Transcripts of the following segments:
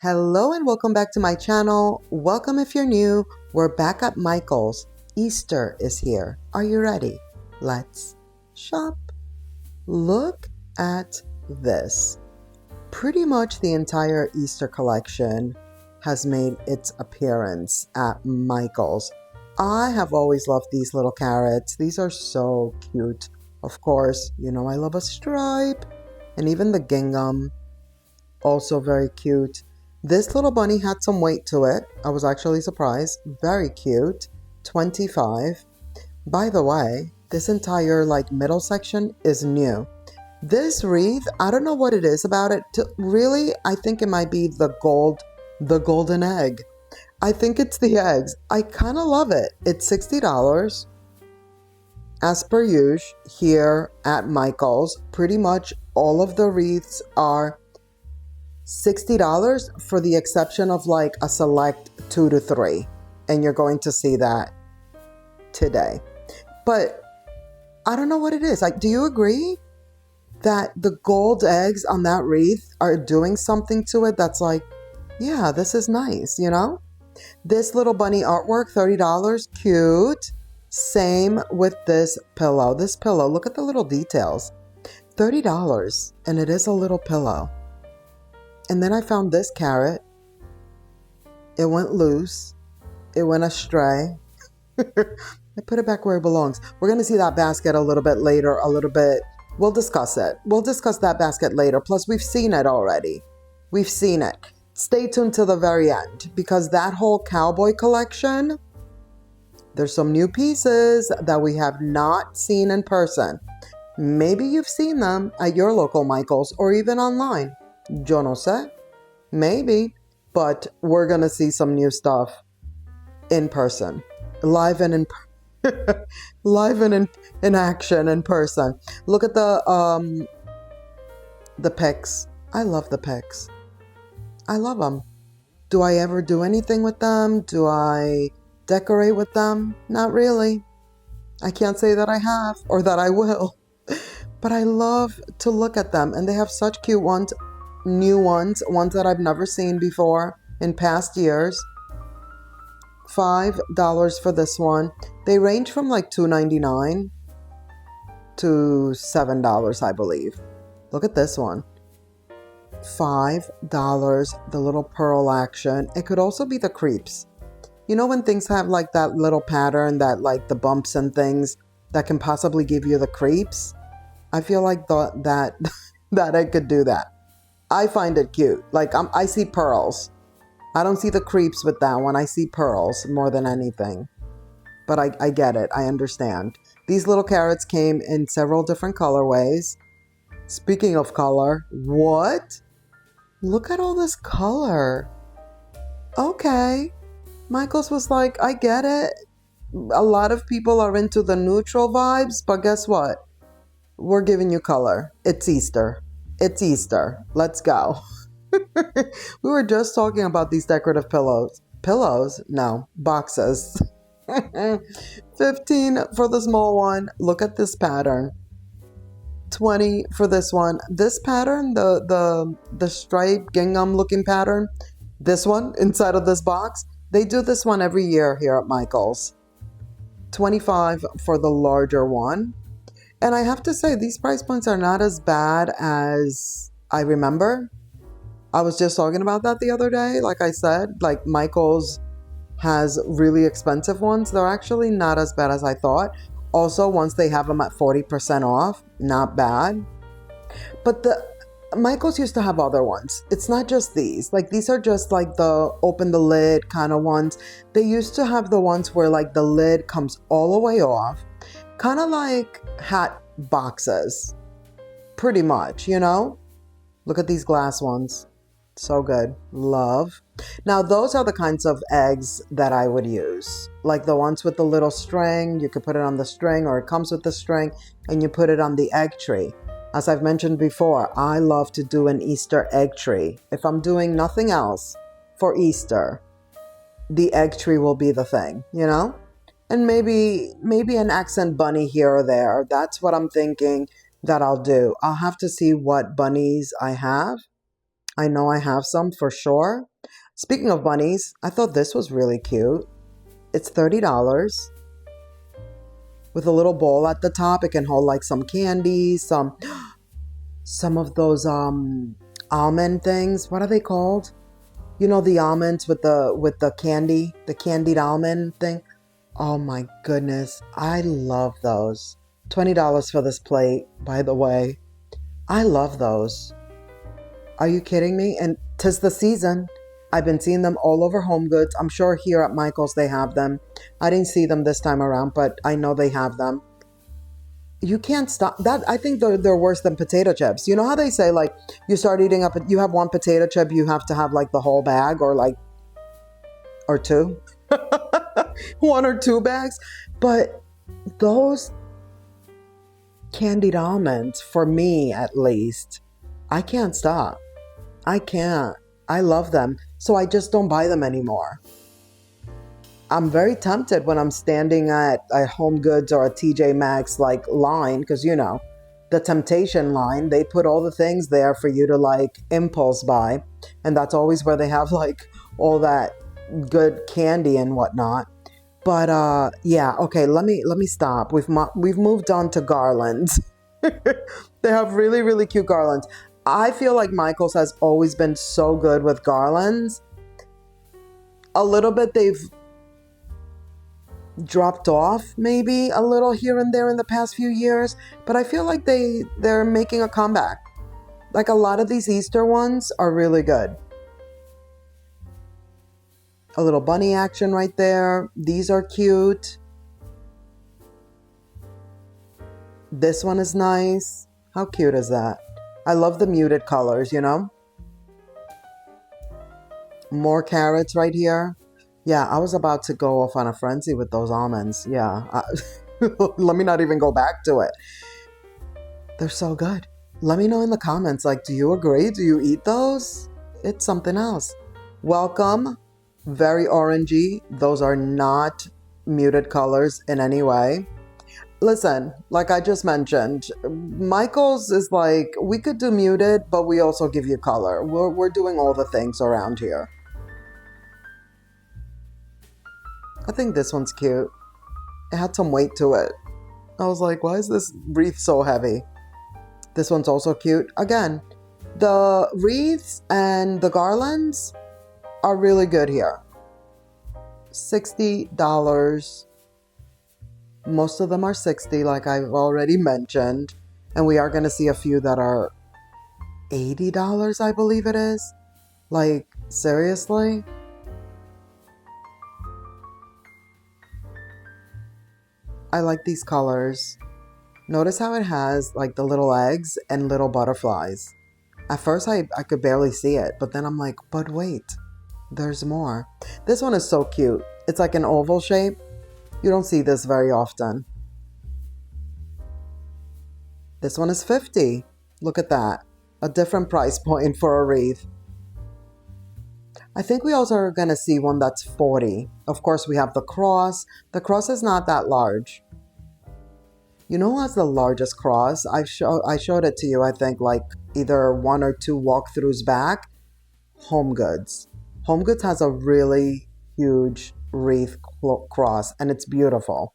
Hello and welcome back to my channel. Welcome if you're new. We're back at Michael's. Easter is here. Are you ready? Let's shop. Look at this. Pretty much the entire Easter collection has made its appearance at Michael's. I have always loved these little carrots. These are so cute. Of course, you know I love a stripe. And even the gingham, also very cute. This little bunny had some weight to it. I was actually surprised. Very cute. 25. By the way, this entire middle section is new. This wreath, I don't know what it is about it. Really, I think it might be the golden egg. I think it's the eggs. I kind of love it. It's $60. As per usual, here at Michael's, pretty much all of the wreaths are $60 for the exception of a select 2 to 3. And you're going to see that today. But I don't know what it is. Do you agree that the gold eggs on that wreath are doing something to it that's yeah, this is nice, you know? This little bunny artwork, $30, cute. Same with this pillow. This pillow, look at the little details. $30, and it is a little pillow. And then I found this carrot. It went loose. It went astray. I put it back where it belongs. We're going to see that basket a little bit later, We'll discuss it. We'll discuss that basket later. Plus, we've seen it already. We've seen it. Stay tuned to the very end because that whole cowboy collection, there's some new pieces that we have not seen in person. Maybe you've seen them at your local Michael's or even online. Yo no sé. Maybe. But we're going to see some new stuff in person. Live and in action in person. Look at the pics. I love the pics. I love them. Do I ever do anything with them? Do I decorate with them? Not really. I can't say that I have or that I will. But I love to look at them. And they have such cute ones. New ones that I've never seen before in past years. $5 for this one. They range from $2.99 to $7, I believe. Look at this one. $5, the little pearl action. It could also be the creeps. You know when things have that little pattern that the bumps and things that can possibly give you the creeps? I feel like that I could do that. I find it cute. I see pearls. I don't see the creeps with that one. I see pearls more than anything. But I get it. I understand. These little carrots came in several different colorways. Speaking of color, what? Look at all this color. Okay. Michael's was I get it. A lot of people are into the neutral vibes, but guess what? We're giving you color. It's Easter. It's Easter. Let's go. We were just talking about these decorative pillows. Pillows? No. Boxes. 15 for the small one. Look at this pattern. 20 for this one. This pattern, the stripe gingham looking pattern, this one inside of this box, they do this one every year here at Michael's. 25 for the larger one. And I have to say, these price points are not as bad as I remember. I was just talking about that the other day. Like I said, Michael's has really expensive ones. They're actually not as bad as I thought. Also, once they have them at 40% off, not bad. But Michael's used to have other ones. It's not just these. These are just the open the lid kind of ones. They used to have the ones where the lid comes all the way off. Kind of like hat boxes. Pretty much, you know? Look at these glass ones. So good. Love. Now, those are the kinds of eggs that I would use. The ones with the little string. You could put it on the string or it comes with the string and you put it on the egg tree. As I've mentioned before, I love to do an Easter egg tree. If I'm doing nothing else for Easter, the egg tree will be the thing, you know? And maybe an accent bunny here or there. That's what I'm thinking that I'll do. I'll have to see what bunnies I have. I know I have some for sure. Speaking of bunnies, I thought this was really cute. It's $30 with a little bowl at the top. It can hold like some candy, some of those almond things. What are they called? You know, the almonds with the candy, the candied almond thing. Oh my goodness, I love those. $20 for this plate, by the way. I love those. Are you kidding me? And 'tis the season. I've been seeing them all over HOMEGOODS. I'm sure here at Michael's they have them. I didn't see them this time around, but I know they have them. You can't stop that. I think they're worse than potato chips. You know how they say, like, you start eating up, you have one potato chip, you have to have like the whole bag, or like, or two, one or two bags. But those candied almonds, for me at least, I can't stop. I can't. I love them. So I just don't buy them anymore. I'm very tempted when I'm standing at a HOMEGOODS or a TJ Maxx like line, because you know, the temptation line, they put all the things there for you to like impulse buy. And that's always where they have like all that good candy and whatnot. But yeah, okay, let me stop. We've moved on to garlands. They have really, really cute garlands. I feel like Michael's has always been so good with garlands. A little bit they've dropped off maybe a little here and there in the past few years, but I feel like they're making a comeback. Like a lot of these Easter ones are really good. A little bunny action right there. These are cute. This one is nice. How cute is that? I love the muted colors, you know? More carrots right here. Yeah, I was about to go off on a frenzy with those almonds. Yeah. Let me not even go back to it. They're so good. Let me know in the comments, like, do you agree? Do you eat those? It's something else. Welcome. Very orangey. Those are not muted colors in any way. Listen, like I just mentioned, Michael's is like, we could do muted, but we also give you color. We're doing all the things around here. I think this one's cute. It had some weight to it. I was like, why is this wreath so heavy? This one's also cute. Again, the wreaths and the garlands are really good here. $60. Most of them are $60, like I've already mentioned. And we are going to see a few that are $80, I believe it is. Like, seriously? I like these colors. Notice how it has like the little eggs and little butterflies. At first I could barely see it, but then I'm like, but wait, there's more. This one is so cute. It's like an oval shape. You don't see this very often. This one is $50. Look at that. A different price point for a wreath. I think we also are going to see one that's $40. Of course, we have the cross. The cross is not that large. You know who has the largest cross? I showed it to you, I think, like either one or two walkthroughs back. HOMEGOODS. HOMEGOODS has a really huge wreath cross, and it's beautiful.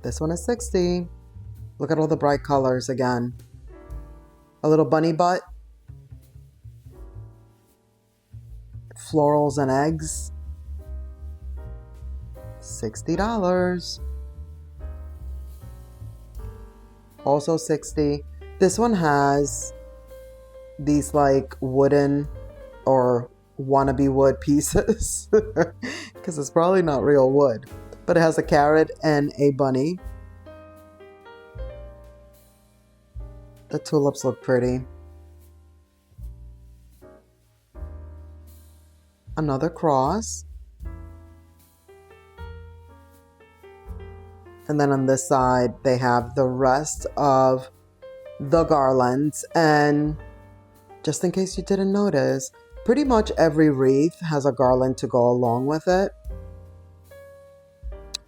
This one is $60. Look at all the bright colors again. A little bunny butt. Florals and eggs. $60. Also $60. This one has these like wooden or wannabe wood pieces because it's probably not real wood, but it has a carrot and a bunny. The tulips look pretty. Another cross. And then on this side, they have the rest of the garlands. And just in case you didn't notice, pretty much every wreath has a garland to go along with it.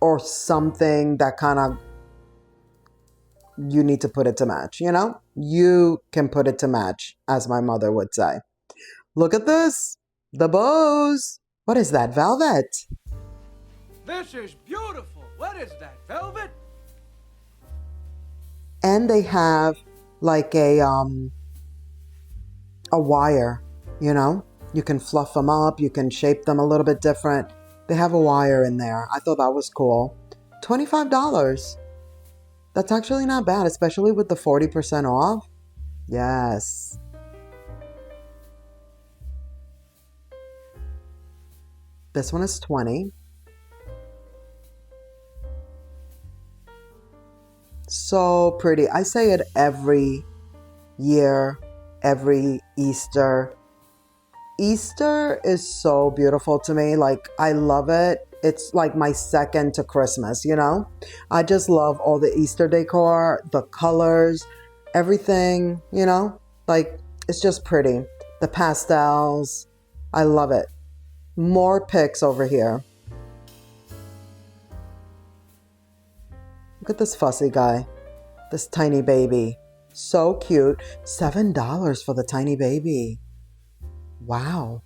Or something that kind of, you need to put it to match, you know? You can put it to match, as my mother would say. Look at this. The bows. What is that, velvet? This is beautiful. What is that, velvet? And they have like a wire, you know? You can fluff them up, you can shape them a little bit different. They have a wire in there. I thought that was cool. $25. That's actually not bad, especially with the 40% off. Yes. This one is 20. So pretty. I say it every year, every Easter. Easter is so beautiful to me. Like, I love it. It's like my second to Christmas, you know? I just love all the Easter decor, the colors, everything, you know? Like, it's just pretty. The pastels. I love it. More pics over here. Look at this fussy guy. This tiny baby. So cute. $7 for the tiny baby. Wow.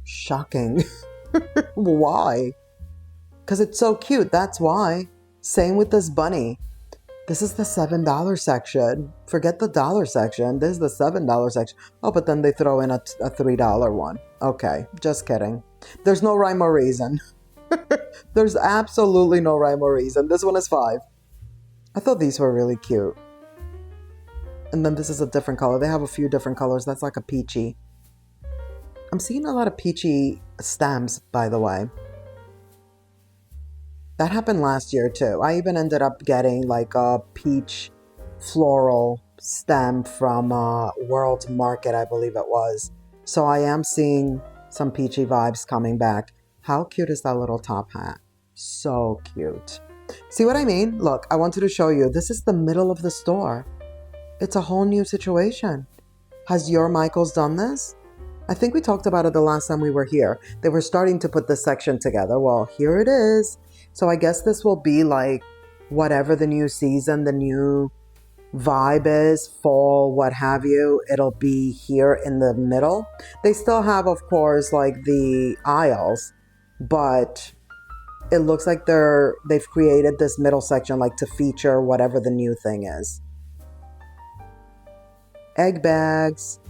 Shocking. Why? Because it's so cute. That's why. Same with this bunny. This is the $7 section. Forget the dollar section. This is the $7 section. Oh, but then they throw in a $3 one. Okay, just kidding. There's no rhyme or reason. There's absolutely no rhyme or reason. This one is $5. I thought these were really cute. And then this is a different color. They have a few different colors. That's like a peachy. I'm seeing a lot of peachy stems, by the way. That happened last year too. I even ended up getting like a peach floral stem from World Market, I believe it was. So I am seeing some peachy vibes coming back. How cute is that little top hat? So cute. See what I mean? Look, I wanted to show you. This is the middle of the store. It's a whole new situation. Has your Michaels done this? I think we talked about it the last time we were here. They were starting to put this section together. Well, here it is. So I guess this will be like whatever the new season, the new vibe is, fall, what have you. It'll be here in the middle. They still have, of course, like the aisles, but it looks like they've created this middle section like to feature whatever the new thing is. Egg bags.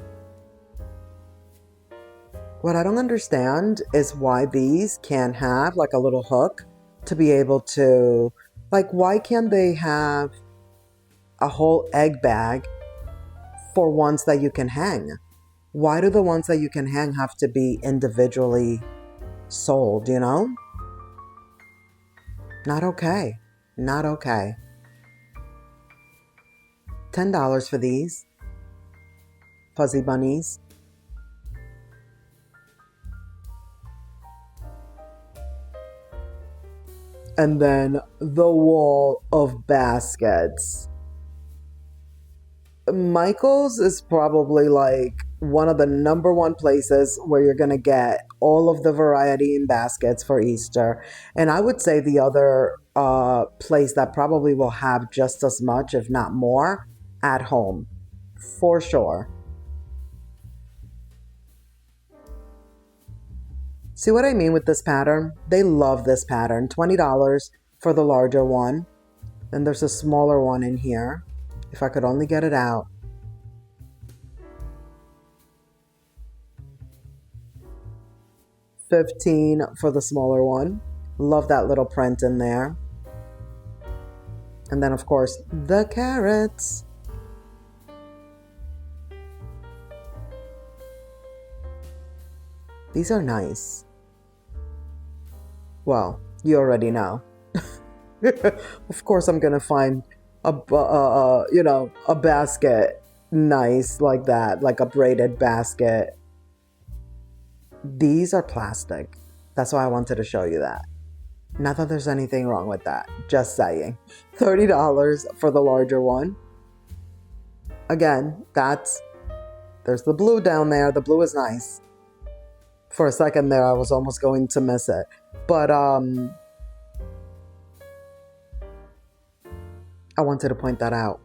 What I don't understand is why these can't have like a little hook to be able to, like, why can't they have a whole egg bag for ones that you can hang? Why do the ones that you can hang have to be individually sold, you know? Not okay. Not okay. $10 for these fuzzy bunnies. And then the wall of baskets. Michael's is probably like one of the #1 places where you're going to get all of the variety in baskets for Easter. And I would say the other place that probably will have just as much, if not more, At Home. For sure. See what I mean with this pattern? They love this pattern. $20 for the larger one. Then there's a smaller one in here. If I could only get it out. $15 for the smaller one. Love that little print in there. And then, of course, the carrots. These are nice. Well, you already know. Of course, I'm gonna find a basket nice like that, like a braided basket. These are plastic. That's why I wanted to show you that. Not that there's anything wrong with that. Just saying. $30 for the larger one. Again, there's the blue down there. The blue is nice. For a second there, I was almost going to miss it. But I wanted to point that out.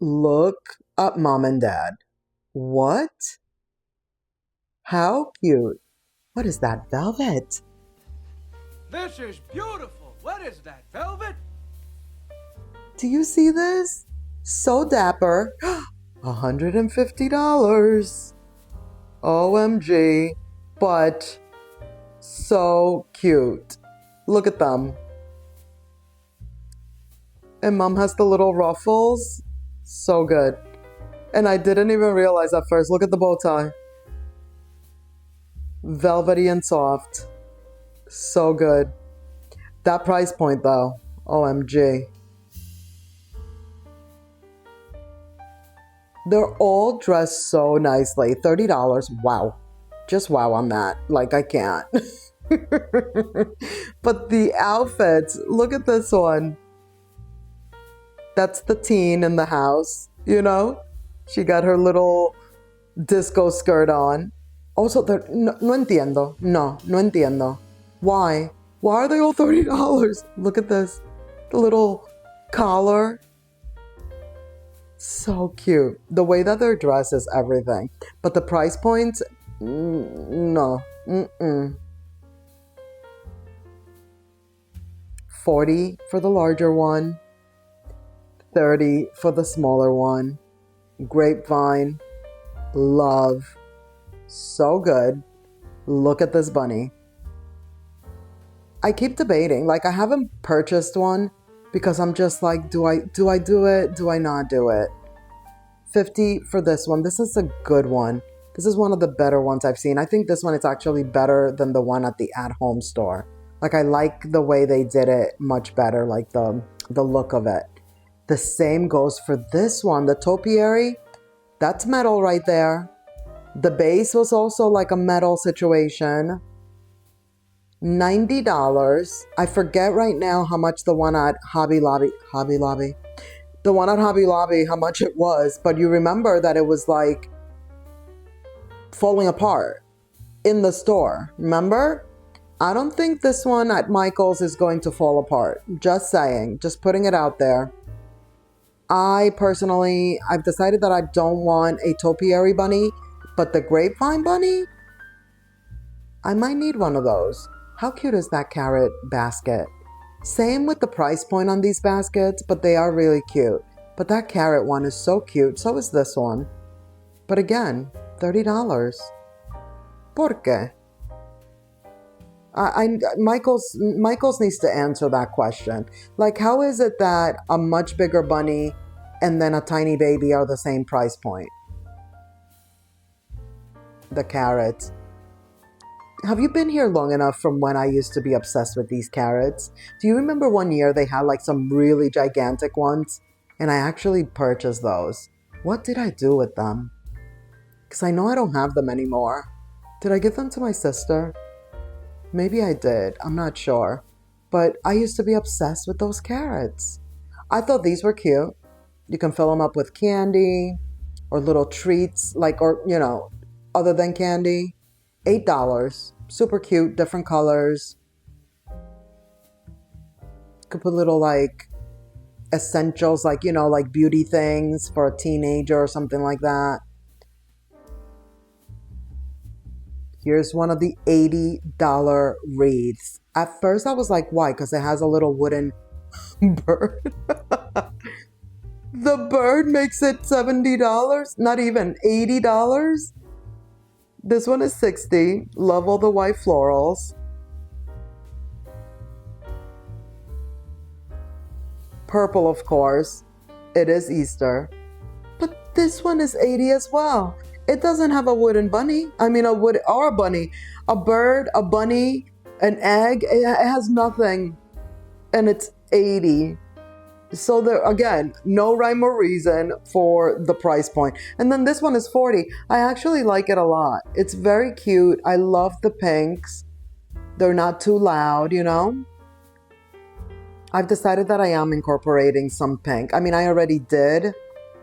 Look Up, mom and dad. What? How cute. What is that, velvet? This is beautiful. What is that, velvet? Do you see this? So dapper. $150. OMG. But so cute. Look at them. And mom has the little ruffles. So good. And I didn't even realize at first. Look at the bow tie. Velvety and soft. So good. That price point though. OMG. They're all dressed so nicely. $30. Wow. Just wow on that. Like, I can't. But the outfits, look at this one. That's the teen in the house, you know? She got her little disco skirt on. Also, no entiendo. No entiendo. Why? Why are they all $30? Look at this. The little collar. So cute. The way that they're dressed is everything. But the price points, no. 40 for the larger one. 30 for the smaller one. Grapevine. Love. So good. Look at this bunny. I keep debating. Like, I haven't purchased one because I'm just like, do I do it? Do I not do it? 50 for this one. This is a good one. This is one of the better ones I've seen. I think this one is actually better than the one at the at-home store. Like, I like the way they did it much better, like the look of it. The same goes for this one, the topiary. That's metal right there. The base was also like a metal situation. $90. I forget right now how much the one at Hobby Lobby. The one at Hobby Lobby, how much it was. But you remember that it was like falling apart in the store. Remember? I don't think this one at Michael's is going to fall apart. Just saying. Just putting it out there. I personally, I've decided that I don't want a topiary bunny. But the grapevine bunny, I might need one of those. How cute is that carrot basket? Same with the price point on these baskets, but they are really cute. But that carrot one is so cute. So is this one. But again, $30. ¿Por qué? Michael's needs to answer that question. Like, how is it that a much bigger bunny and then a tiny baby are the same price point? The carrots. Have you been here long enough from when I used to be obsessed with these carrots? Do you remember one year they had like some really gigantic ones? And I actually purchased those. What did I do with them? Because I know I don't have them anymore. Did I give them to my sister? Maybe I did. I'm not sure. But I used to be obsessed with those carrots. I thought these were cute. You can fill them up with candy or little treats, like, or, you know, other than candy. $8. Super cute, different colors. Could put little like essentials, like, you know, like beauty things for a teenager or something like that. Here's one of the $80 wreaths. At first I was like, why? Because it has a little wooden bird. The bird makes it $70. Not even $80. This one is $60. Love all the white florals. Purple, of course. It is Easter. But this one is $80 as well. It doesn't have a wooden bunny. I mean, a bunny. A bird, a bunny, an egg. It has nothing. And it's $80. So there, again, no rhyme or reason for the price point. And then this one is $40. I actually like it a lot. It's very cute. I love the pinks. They're not too loud, you know? I've decided that I am incorporating some pink. I mean, I already did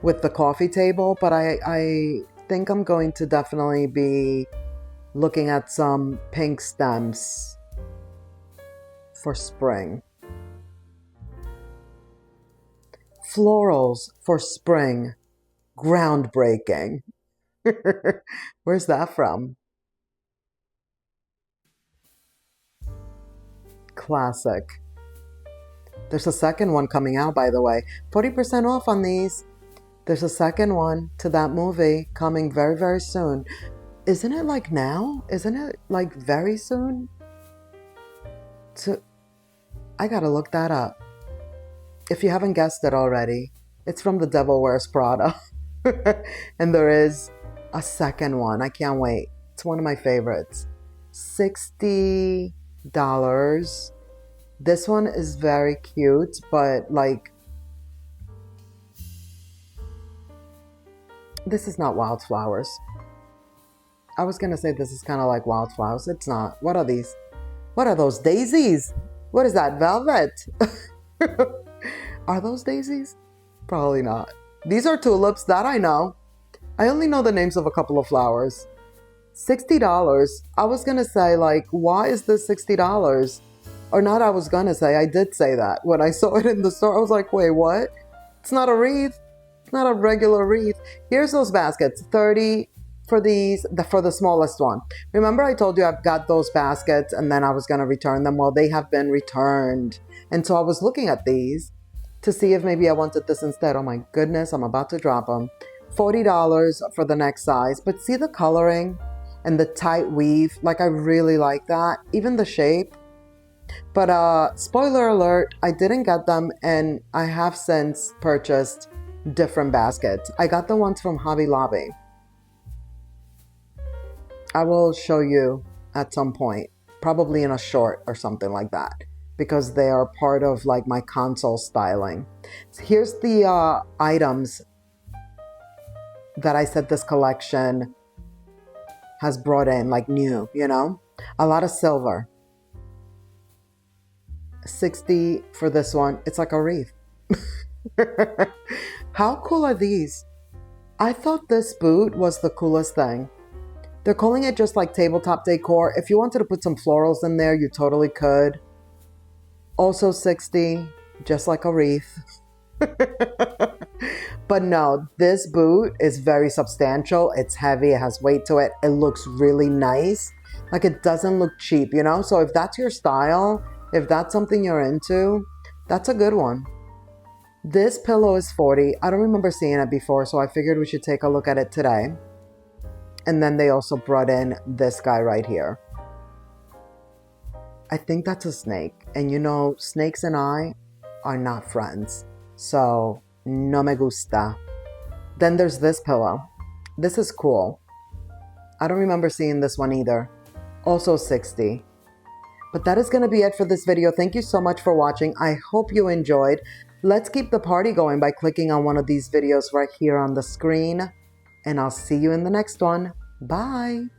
with the coffee table, but I think I'm going to definitely be looking at some pink stems for spring. Florals for spring. Groundbreaking. Where's that from? Classic. There's a second one coming out, by the way. 40% off on these. There's a second one to that movie coming very, very soon. Isn't it like now? Isn't it like very soon? I gotta look that up. If you haven't guessed it already, it's from The Devil Wears Prada. And there is a second one. I can't wait. It's one of my favorites. $60. This one is very cute, but like, this is not wildflowers. I was gonna say this is kind of like wildflowers. It's not. What are these? What are those? Daisies? What is that? Velvet? Are those daisies? Probably not. These are tulips, that I know. I only know the names of a couple of flowers. $60. I was gonna say, like, why is this $60? Or not, I was gonna say, I did say that. When I saw it in the store, I was like, wait, what? It's not a wreath. It's not a regular wreath. Here's those baskets. 30 for these, for the smallest one. Remember I told you I've got those baskets and then I was gonna return them? Well, they have been returned. And so I was looking at these to see if maybe I wanted this instead. Oh my goodness, I'm about to drop them. $40 for the next size. But see the coloring and the tight weave? Like, I really like that. Even the shape. But spoiler alert, I didn't get them, and I have since purchased different baskets. I got the ones from Hobby Lobby. I will show you at some point, probably in a short or something like that, because they are part of like my console styling. So here's the items that I said this collection has brought in, like new, you know? A lot of silver. $60 for this one. It's like a wreath. How cool are these? I thought this boot was the coolest thing. They're calling it just like tabletop decor. If you wanted to put some florals in there, you totally could. Also $60, just like a wreath. But no, this boot is very substantial. It's heavy, it has weight to it. It looks really nice. Like, it doesn't look cheap, you know? So if that's your style, if that's something you're into, that's a good one. This pillow is $40. I don't remember seeing it before, so I figured we should take a look at it today. And then they also brought in this guy right here. I think that's a snake. And you know, snakes and I are not friends. So, no me gusta. Then there's this pillow. This is cool. I don't remember seeing this one either. Also $60. But that is going to be it for this video. Thank you so much for watching. I hope you enjoyed. Let's keep the party going by clicking on one of these videos right here on the screen. And I'll see you in the next one. Bye.